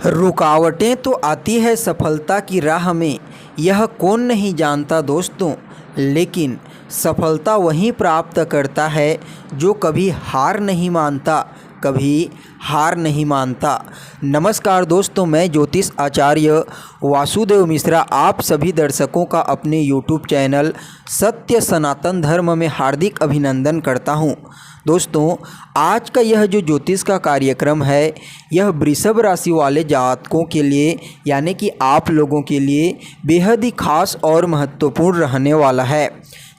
रुकावटें तो आती है सफलता की राह में, यह कौन नहीं जानता दोस्तों। लेकिन सफलता वही प्राप्त करता है जो कभी हार नहीं मानता, कभी हार नहीं मानता। नमस्कार दोस्तों, मैं ज्योतिष आचार्य वासुदेव मिश्रा आप सभी दर्शकों का अपने YouTube चैनल सत्य सनातन धर्म में हार्दिक अभिनंदन करता हूं। दोस्तों, आज का यह जो ज्योतिष का कार्यक्रम है, यह वृषभ राशि वाले जातकों के लिए यानी कि आप लोगों के लिए बेहद ही खास और महत्वपूर्ण रहने वाला है।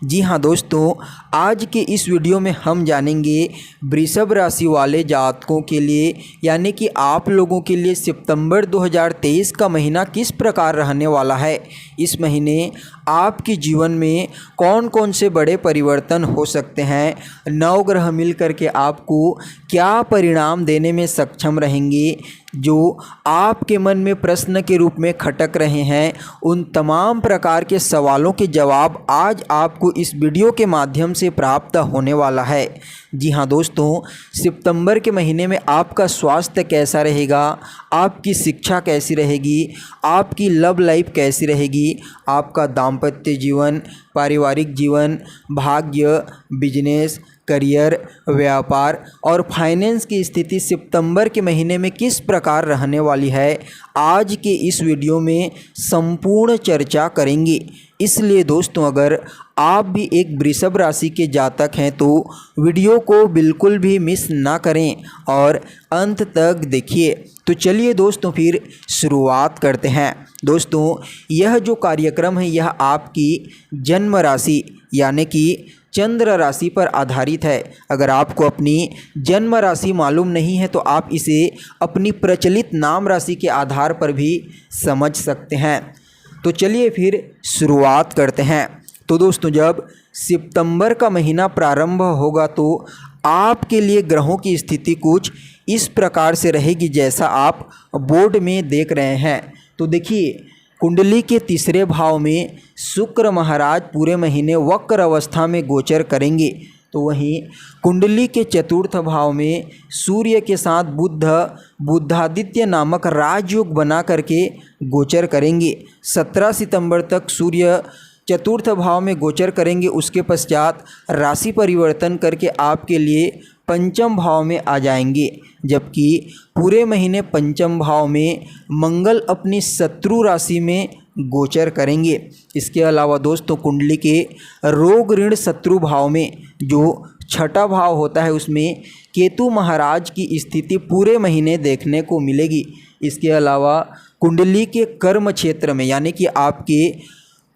जी हाँ दोस्तों, आज के इस वीडियो में हम जानेंगे वृषभ राशि वाले जातकों के लिए यानी कि आप लोगों के लिए सितंबर 2023 का महीना किस प्रकार रहने वाला है। इस महीने आपके जीवन में कौन कौन से बड़े परिवर्तन हो सकते हैं, नवग्रह मिल कर के आपको क्या परिणाम देने में सक्षम रहेंगे, जो आपके मन में प्रश्न के रूप में खटक रहे हैं, उन तमाम प्रकार के सवालों के जवाब आज आपको इस वीडियो के माध्यम से प्राप्त होने वाला है। जी हाँ दोस्तों, सितंबर के महीने में आपका स्वास्थ्य कैसा रहेगा, आपकी शिक्षा कैसी रहेगी, आपकी लव लाइफ कैसी रहेगी, आपका दाम्पत्य जीवन, पारिवारिक जीवन, भाग्य, बिजनेस, करियर, व्यापार और फाइनेंस की स्थिति सितंबर के महीने में किस प्रकार रहने वाली है, आज के इस वीडियो में संपूर्ण चर्चा करेंगे। इसलिए दोस्तों, अगर आप भी एक वृषभ राशि के जातक हैं तो वीडियो को बिल्कुल भी मिस ना करें और अंत तक देखिए। तो चलिए दोस्तों, फिर शुरुआत करते हैं। दोस्तों, यह जो कार्यक्रम है यह आपकी जन्म राशि यानी कि चंद्र राशि पर आधारित है। अगर आपको अपनी जन्म राशि मालूम नहीं है तो आप इसे अपनी प्रचलित नाम राशि के आधार पर भी समझ सकते हैं। तो चलिए फिर शुरुआत करते हैं। तो दोस्तों, जब सितंबर का महीना प्रारंभ होगा तो आपके लिए ग्रहों की स्थिति कुछ इस प्रकार से रहेगी जैसा आप बोर्ड में देख रहे हैं। तो देखिए, कुंडली के तीसरे भाव में शुक्र महाराज पूरे महीने वक्र अवस्था में गोचर करेंगे। तो वहीं कुंडली के चतुर्थ भाव में सूर्य के साथ बुधादित्य नामक राजयोग बना करके गोचर करेंगे। 17 सितंबर तक सूर्य चतुर्थ भाव में गोचर करेंगे। उसके पश्चात राशि परिवर्तन करके आपके लिए पंचम भाव में आ जाएंगे, जबकि पूरे महीने पंचम भाव में मंगल अपनी शत्रु राशि में गोचर करेंगे। इसके अलावा दोस्तों, कुंडली के रोग ऋण शत्रु भाव में जो छठा भाव होता है उसमें केतु महाराज की स्थिति पूरे महीने देखने को मिलेगी। इसके अलावा कुंडली के कर्म क्षेत्र में यानी कि आपके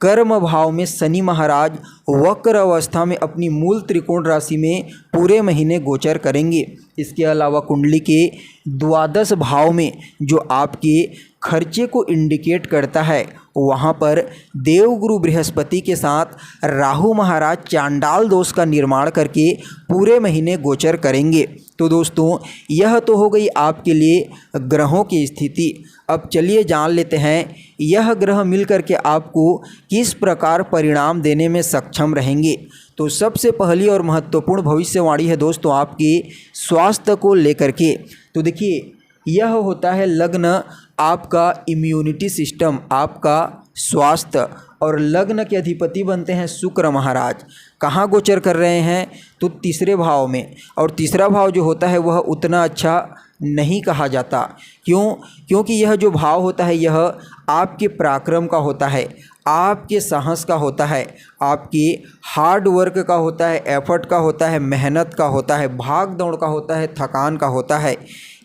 कर्म भाव में शनि महाराज वक्र अवस्था में अपनी मूल त्रिकोण राशि में पूरे महीने गोचर करेंगे। इसके अलावा कुंडली के द्वादश भाव में जो आपके खर्चे को इंडिकेट करता है वहाँ पर देवगुरु बृहस्पति के साथ राहु महाराज चांडाल दोष का निर्माण करके पूरे महीने गोचर करेंगे। तो दोस्तों, यह तो हो गई आपके लिए ग्रहों की स्थिति। अब चलिए जान लेते हैं यह ग्रह मिल कर के आपको किस प्रकार परिणाम देने में सक्षम रहेंगे। तो सबसे पहली और महत्वपूर्ण भविष्यवाणी है दोस्तों आपके स्वास्थ्य को लेकर के। तो देखिए, यह होता है लग्न आपका इम्यूनिटी सिस्टम, आपका स्वास्थ्य, और लग्न के अधिपति बनते हैं शुक्र महाराज। कहाँ गोचर कर रहे हैं तो तीसरे भाव में, और तीसरा भाव जो होता है वह उतना अच्छा नहीं कहा जाता। क्योंकि यह जो भाव होता है यह आपके पराक्रम का होता है, आपके साहस का होता है, आपके हार्ड वर्क का होता है, एफर्ट का होता है, मेहनत का होता है, भाग दौड़ का होता है, थकान का होता है।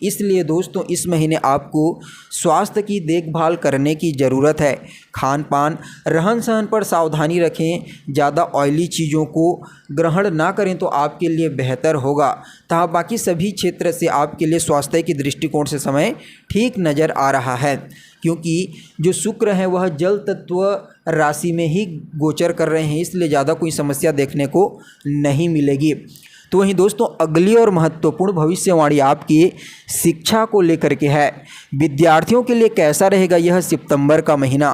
इसलिए दोस्तों, इस महीने आपको स्वास्थ्य की देखभाल करने की ज़रूरत है। खान पान, रहन सहन पर सावधानी रखें, ज़्यादा ऑयली चीज़ों को ग्रहण ना करें तो आपके लिए बेहतर होगा। तथा बाकी सभी क्षेत्र से आपके लिए स्वास्थ्य के दृष्टिकोण से समय ठीक नज़र आ रहा है, क्योंकि जो शुक्र हैं वह जल तत्व राशि में ही गोचर कर रहे हैं, इसलिए ज़्यादा कोई समस्या देखने को नहीं मिलेगी। तो वहीं दोस्तों, अगली और महत्वपूर्ण भविष्यवाणी आपकी शिक्षा को लेकर के है। विद्यार्थियों के लिए कैसा रहेगा यह सितंबर का महीना।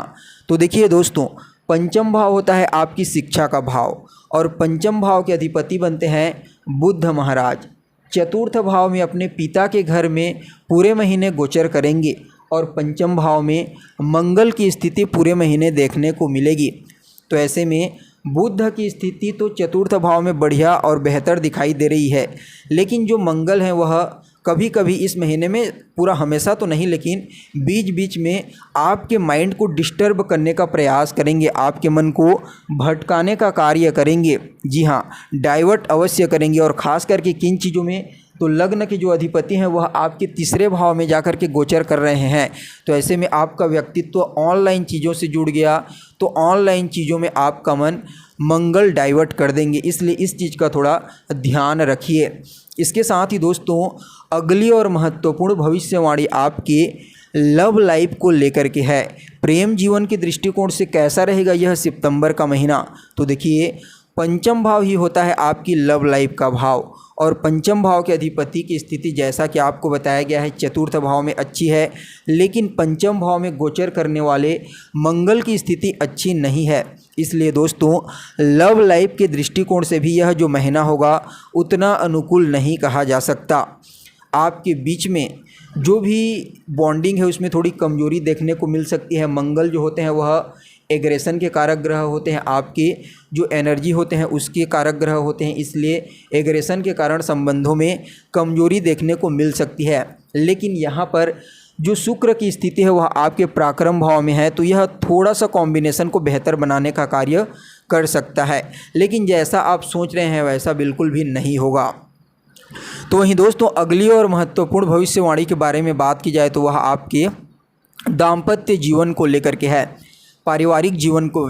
तो देखिए दोस्तों, पंचम भाव होता है आपकी शिक्षा का भाव, और पंचम भाव के अधिपति बनते हैं बुध महाराज। चतुर्थ भाव में अपने पिता के घर में पूरे महीने गोचर करेंगे, और पंचम भाव में मंगल की स्थिति पूरे महीने देखने को मिलेगी। तो ऐसे में बुध की स्थिति तो चतुर्थ भाव में बढ़िया और बेहतर दिखाई दे रही है, लेकिन जो मंगल है वह कभी कभी इस महीने में, पूरा हमेशा तो नहीं, लेकिन बीच बीच में आपके माइंड को डिस्टर्ब करने का प्रयास करेंगे, आपके मन को भटकाने का कार्य करेंगे। जी हाँ, डाइवर्ट अवश्य करेंगे। और ख़ास करके किन चीज़ों में, तो लग्न के जो अधिपति हैं वह आपके तीसरे भाव में जाकर के गोचर कर रहे हैं। तो ऐसे में आपका व्यक्तित्व ऑनलाइन चीज़ों से जुड़ गया, तो ऑनलाइन चीज़ों में आपका मन मंगल डाइवर्ट कर देंगे, इसलिए इस चीज़ का थोड़ा ध्यान रखिए। इसके साथ ही दोस्तों, अगली और महत्वपूर्ण भविष्यवाणी आपके लव लाइफ को लेकर के है। प्रेम जीवन के दृष्टिकोण से कैसा रहेगा यह सितंबर का महीना? तो देखिए, पंचम भाव ही होता है आपकी लव लाइफ का भाव, और पंचम भाव के अधिपति की स्थिति जैसा कि आपको बताया गया है चतुर्थ भाव में अच्छी है, लेकिन पंचम भाव में गोचर करने वाले मंगल की स्थिति अच्छी नहीं है। इसलिए दोस्तों, लव लाइफ के दृष्टिकोण से भी यह जो महीना होगा उतना अनुकूल नहीं कहा जा सकता। आपके बीच में जो भी बॉन्डिंग है उसमें थोड़ी कमजोरी देखने को मिल सकती है। मंगल जो होते हैं वह एग्रेशन के कारक ग्रह होते हैं, आपके जो एनर्जी होते हैं उसके कारक ग्रह होते हैं, इसलिए एग्रेशन के कारण संबंधों में कमजोरी देखने को मिल सकती है। लेकिन यहाँ पर जो शुक्र की स्थिति है वह आपके पराक्रम भाव में है, तो यह थोड़ा सा कॉम्बिनेशन को बेहतर बनाने का कार्य कर सकता है, लेकिन जैसा आप सोच रहे हैं वैसा बिल्कुल भी नहीं होगा। तो वहीं दोस्तों, अगली और महत्वपूर्ण भविष्यवाणी के बारे में बात की जाए तो वह आपके दाम्पत्य जीवन को लेकर के है, पारिवारिक जीवन को,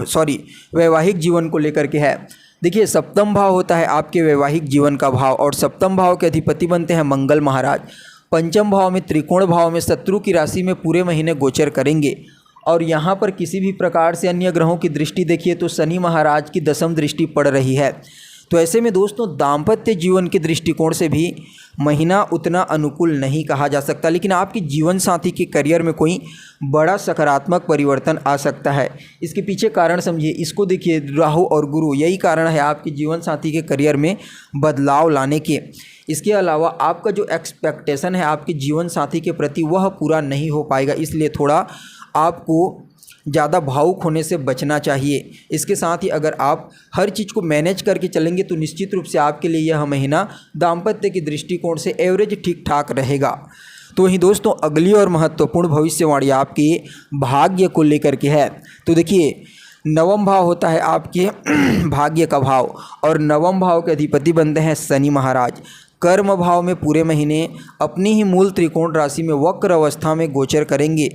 वैवाहिक जीवन को लेकर के है। देखिए, सप्तम भाव होता है आपके वैवाहिक जीवन का भाव, और सप्तम भाव के अधिपति बनते हैं मंगल महाराज। पंचम भाव में, त्रिकोण भाव में शत्रु की राशि में पूरे महीने गोचर करेंगे, और यहाँ पर किसी भी प्रकार से अन्य ग्रहों की दृष्टि देखिए तो शनि महाराज की दशम दृष्टि पड़ रही है। तो ऐसे में दोस्तों, दाम्पत्य जीवन के दृष्टिकोण से भी महीना उतना अनुकूल नहीं कहा जा सकता, लेकिन आपके जीवन साथी के करियर में कोई बड़ा सकारात्मक परिवर्तन आ सकता है। इसके पीछे कारण समझिए, इसको देखिए, राहु और गुरु, यही कारण है आपके जीवन साथी के करियर में बदलाव लाने के। इसके अलावा आपका जो एक्सपेक्टेशन है आपके जीवन साथी के प्रति वह पूरा नहीं हो पाएगा, इसलिए थोड़ा आपको ज़्यादा भावुक होने से बचना चाहिए। इसके साथ ही अगर आप हर चीज़ को मैनेज करके चलेंगे तो निश्चित रूप से आपके लिए यह महीना दाम्पत्य के दृष्टिकोण से एवरेज ठीक ठाक रहेगा। तो वहीं दोस्तों, अगली और महत्वपूर्ण भविष्यवाणी आपके भाग्य को लेकर के है। तो देखिए, नवम भाव होता है आपके भाग्य का भाव, और नवम भाव के अधिपति बनते हैं शनि महाराज। कर्म भाव में पूरे महीने अपनी ही मूल त्रिकोण राशि में वक्र अवस्था में गोचर करेंगे।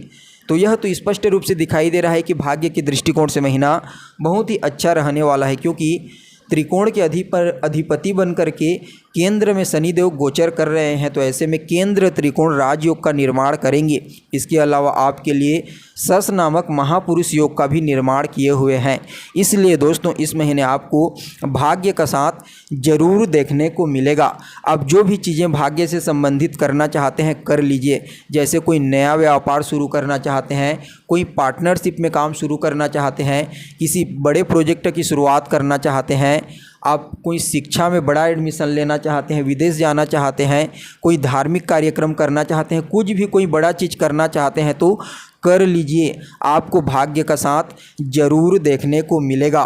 तो यह तो स्पष्ट रूप से दिखाई दे रहा है कि भाग्य के दृष्टिकोण से महीना बहुत ही अच्छा रहने वाला है, क्योंकि त्रिकोण के अधिपति बन करके केंद्र में शनिदेव गोचर कर रहे हैं। तो ऐसे में केंद्र त्रिकोण राजयोग का निर्माण करेंगे। इसके अलावा आपके लिए सस नामक महापुरुष योग का भी निर्माण किए हुए हैं। इसलिए दोस्तों, इस महीने आपको भाग्य का साथ जरूर देखने को मिलेगा। अब जो भी चीज़ें भाग्य से संबंधित करना चाहते हैं कर लीजिए, जैसे कोई नया व्यापार शुरू करना चाहते हैं, कोई पार्टनरशिप में काम शुरू करना चाहते हैं, किसी बड़े प्रोजेक्ट की शुरुआत करना चाहते हैं, आप कोई शिक्षा में बड़ा एडमिशन लेना चाहते हैं, विदेश जाना चाहते हैं, कोई धार्मिक कार्यक्रम करना चाहते हैं, कुछ भी कोई बड़ा चीज़ करना चाहते हैं तो कर लीजिए, आपको भाग्य का साथ जरूर देखने को मिलेगा।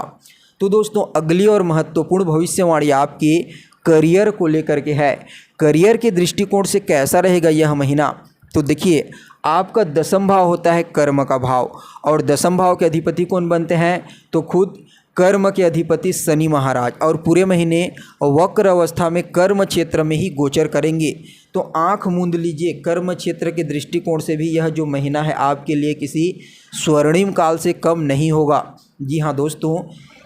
तो दोस्तों, अगली और महत्वपूर्ण भविष्यवाणी आपके करियर को लेकर के है। करियर के दृष्टिकोण से कैसा रहेगा यह महीना? तो देखिए, आपका दसम भाव होता है कर्म का भाव, और दसम भाव के अधिपति कौन बनते हैं? तो खुद कर्म के अधिपति शनि महाराज, और पूरे महीने वक्र अवस्था में कर्म क्षेत्र में ही गोचर करेंगे। तो आंख मूंद लीजिए, कर्म क्षेत्र के दृष्टिकोण से भी यह जो महीना है आपके लिए किसी स्वर्णिम काल से कम नहीं होगा। जी हाँ दोस्तों,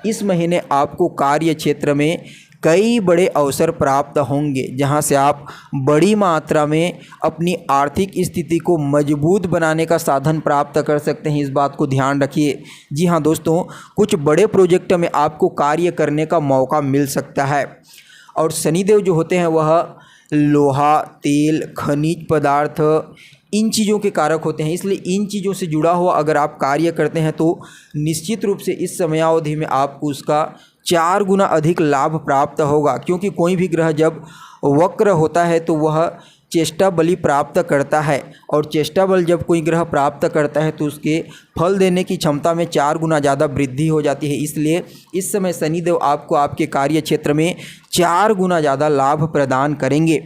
इस महीने आपको कार्य क्षेत्र में कई बड़े अवसर प्राप्त होंगे, जहां से आप बड़ी मात्रा में अपनी आर्थिक स्थिति को मजबूत बनाने का साधन प्राप्त कर सकते हैं। इस बात को ध्यान रखिए। जी हाँ दोस्तों, कुछ बड़े प्रोजेक्ट में आपको कार्य करने का मौका मिल सकता है। और शनिदेव जो होते हैं वह लोहा, तेल, खनिज पदार्थ, इन चीज़ों के कारक होते हैं, इसलिए इन चीज़ों से जुड़ा हुआ अगर आप कार्य करते हैं तो निश्चित रूप से इस समयावधि में आपको उसका 4 गुना अधिक लाभ प्राप्त होगा। क्योंकि कोई भी ग्रह जब वक्र होता है तो वह चेष्टा बलि प्राप्त करता है, और चेष्टा बल जब कोई ग्रह प्राप्त करता है तो उसके फल देने की क्षमता में 4 गुना ज़्यादा वृद्धि हो जाती है। इसलिए इस समय शनिदेव आपको आपके कार्य क्षेत्र में 4 गुना ज़्यादा लाभ प्रदान करेंगे।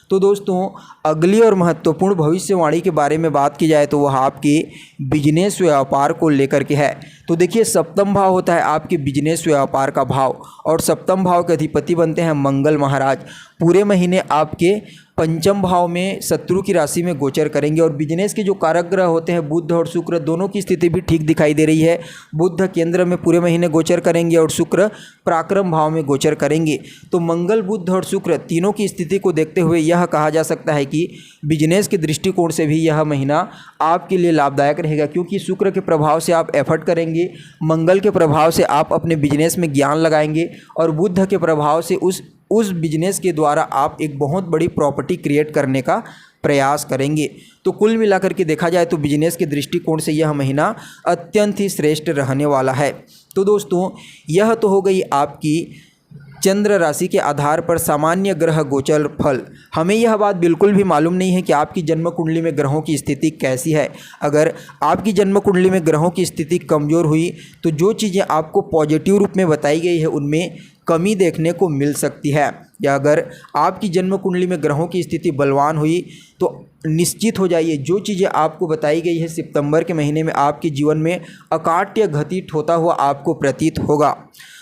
तो दोस्तों, अगली और महत्वपूर्ण भविष्यवाणी के बारे में बात की जाए तो वह आपके बिजनेस व्यापार को लेकर के है। तो देखिए, सप्तम भाव होता है आपके बिजनेस व्यापार का भाव, और सप्तम भाव के अधिपति बनते हैं मंगल महाराज। पूरे महीने आपके पंचम भाव में शत्रु की राशि में गोचर करेंगे, और बिजनेस के जो कारक ग्रह होते हैं बुध और शुक्र, दोनों की स्थिति भी ठीक दिखाई दे रही है। बुध केंद्र में पूरे महीने गोचर करेंगे और शुक्र पराक्रम भाव में गोचर करेंगे। तो मंगल, बुध और शुक्र तीनों की स्थिति को देखते हुए यह कहा जा सकता है कि बिजनेस के दृष्टिकोण से भी यह महीना आपके लिए लाभदायक रहेगा, क्योंकि शुक्र के प्रभाव से आप एफर्ट करेंगे, मंगल के प्रभाव से आप अपने बिजनेस में ज्ञान लगाएंगे, और बुध के प्रभाव से उस बिजनेस के द्वारा आप एक बहुत बड़ी प्रॉपर्टी क्रिएट करने का प्रयास करेंगे। तो कुल मिलाकर के देखा जाए तो बिजनेस के दृष्टिकोण से यह महीना अत्यंत ही श्रेष्ठ रहने वाला है। तो दोस्तों, यह तो हो गई आपकी चंद्र राशि के आधार पर सामान्य ग्रह गोचर फल। हमें यह बात बिल्कुल भी मालूम नहीं है कि आपकी जन्म कुंडली में ग्रहों की स्थिति कैसी है। अगर आपकी जन्म कुंडली में ग्रहों की स्थिति कमज़ोर हुई तो जो चीज़ें आपको पॉजिटिव रूप में बताई गई है उनमें कमी देखने को मिल सकती है, या अगर आपकी जन्म कुंडली में ग्रहों की स्थिति बलवान हुई तो निश्चित हो जाइए जो चीज़ें आपको बताई गई है सितंबर के महीने में आपके जीवन में अकाट्य घटित होता हुआ आपको प्रतीत होगा।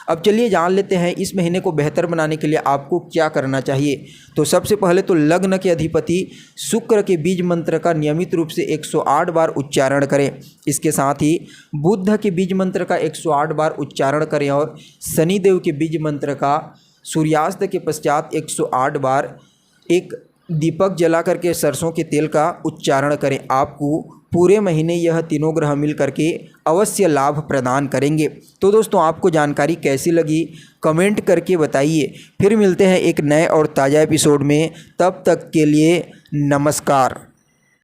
अब चलिए जान लेते हैं इस महीने को बेहतर बनाने के लिए आपको क्या करना चाहिए। तो सबसे पहले तो लग्न के अधिपति शुक्र के बीज मंत्र का नियमित रूप से 108 बार उच्चारण करें। इसके साथ ही बुध के बीज मंत्र का 108 बार उच्चारण करें, और शनिदेव के बीज मंत्र का सूर्यास्त के पश्चात 108 बार एक दीपक जला करके सरसों के तेल का उच्चारण करें। आपको पूरे महीने यह तीनों ग्रह मिल करके अवश्य लाभ प्रदान करेंगे। तो दोस्तों, आपको जानकारी कैसी लगी कमेंट करके बताइए। फिर मिलते हैं एक नए और ताज़ा एपिसोड में, तब तक के लिए नमस्कार।